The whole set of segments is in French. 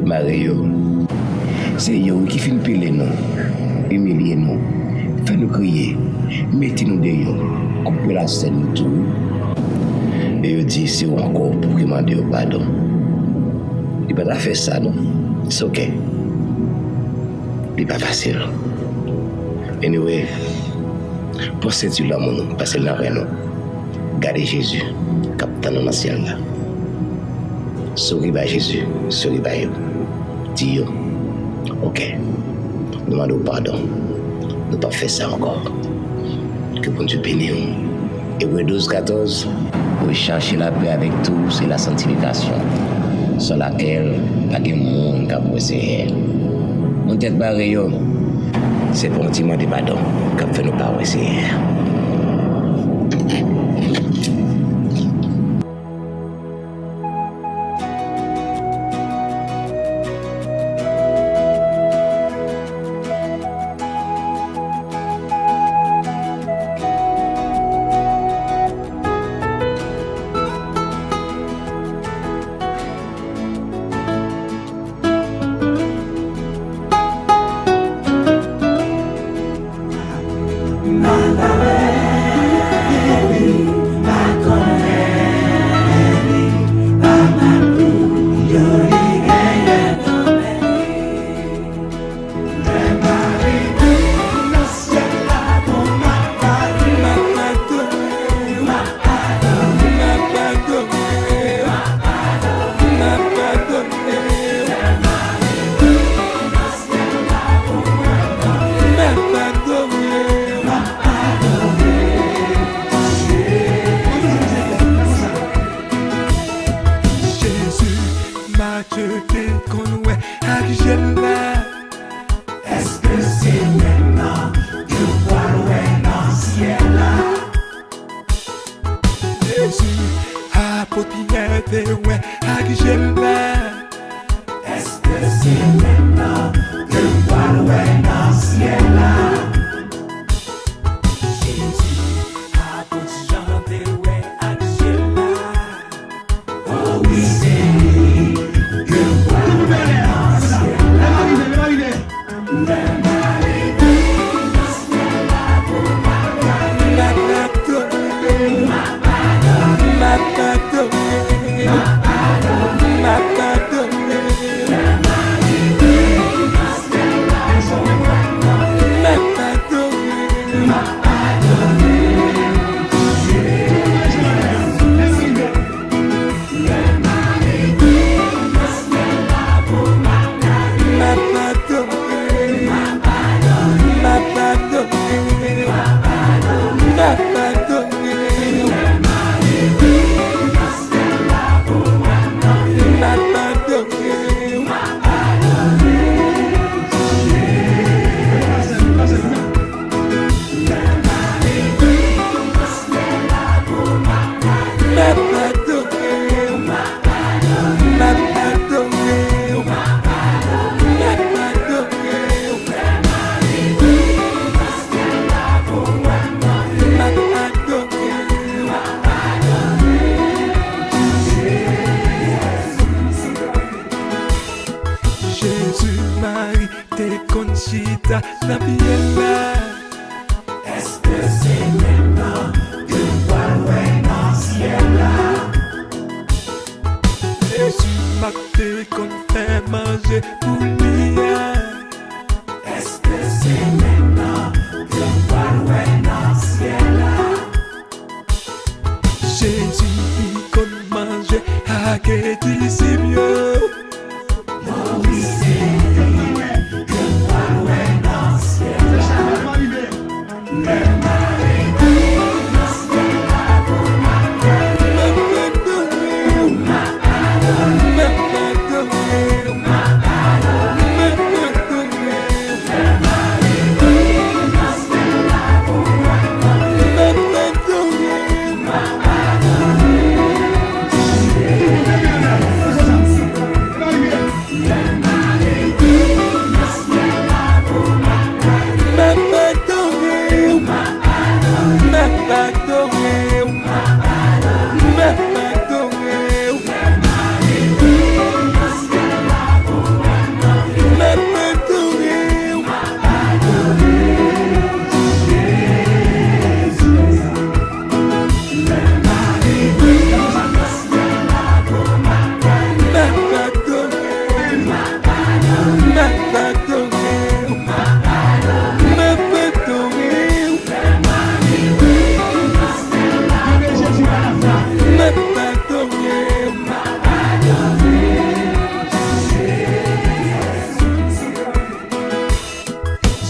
Mario, c'est yo qui finit pile nous, humilier nous, fait nous crier, mettez nous dehors, couper la scène tout. Et il dit c'est encore pour demander pardon. Il va pas faire ça non. C'est ok. Il pas facile. Anyway, pour cette là mon passer dans rien nous. Gardez Jésus, capitaine dans le ciel là. Souris par Jésus, souris par eux. Dis ok. Demandez pardon. Ne pas faire ça encore. Que bon Dieu bénisse. Hébreux 12-14, pour chercher la paix avec tous et la sanctification, sur laquelle pas de monde qui peut essayer. Mon tête barrée, c'est pour un petit de pardon qui fait nous pas essayer.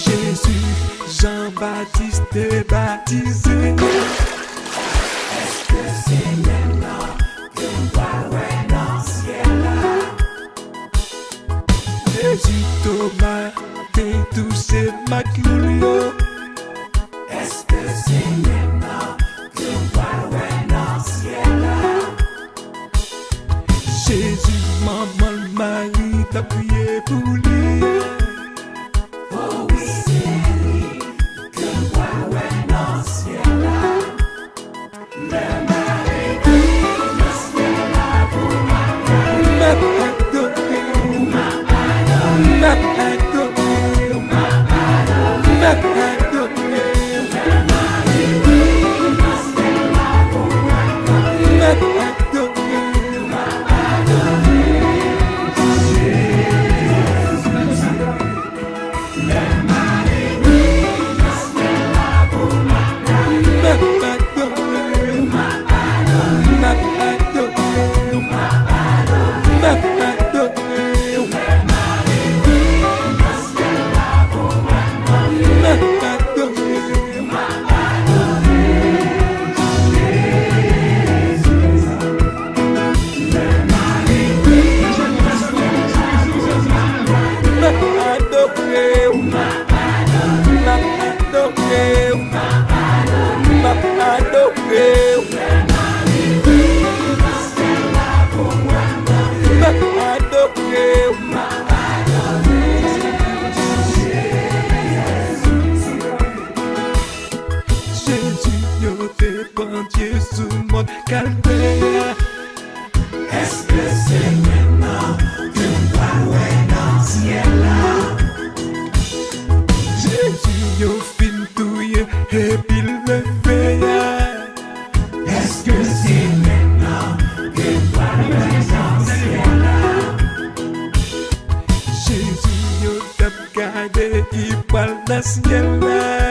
Jésus, Jean-Baptiste est baptisé. Est-ce que c'est maintenant que ouais dans le ciel là? Jésus, Thomas, t'es touché ma gloulio. Est-ce que c'est maintenant que ouais dans le ciel là? Jésus, maman, Marie, t'as prié pour lui. Oh oui, c'est lui que ouais dans le ciel là. Le mari dans le ciel là pour M'a adoré, m'a adoré, m'a adoré, m'a adoré. Est-ce que c'est maintenant que ouais dans le ciel là? Jésus, yo fin touye, et puis le veille. Est-ce que c'est maintenant que ouais dans le ciel là? Jésus, yo tap gade, il parle dans le ciel là.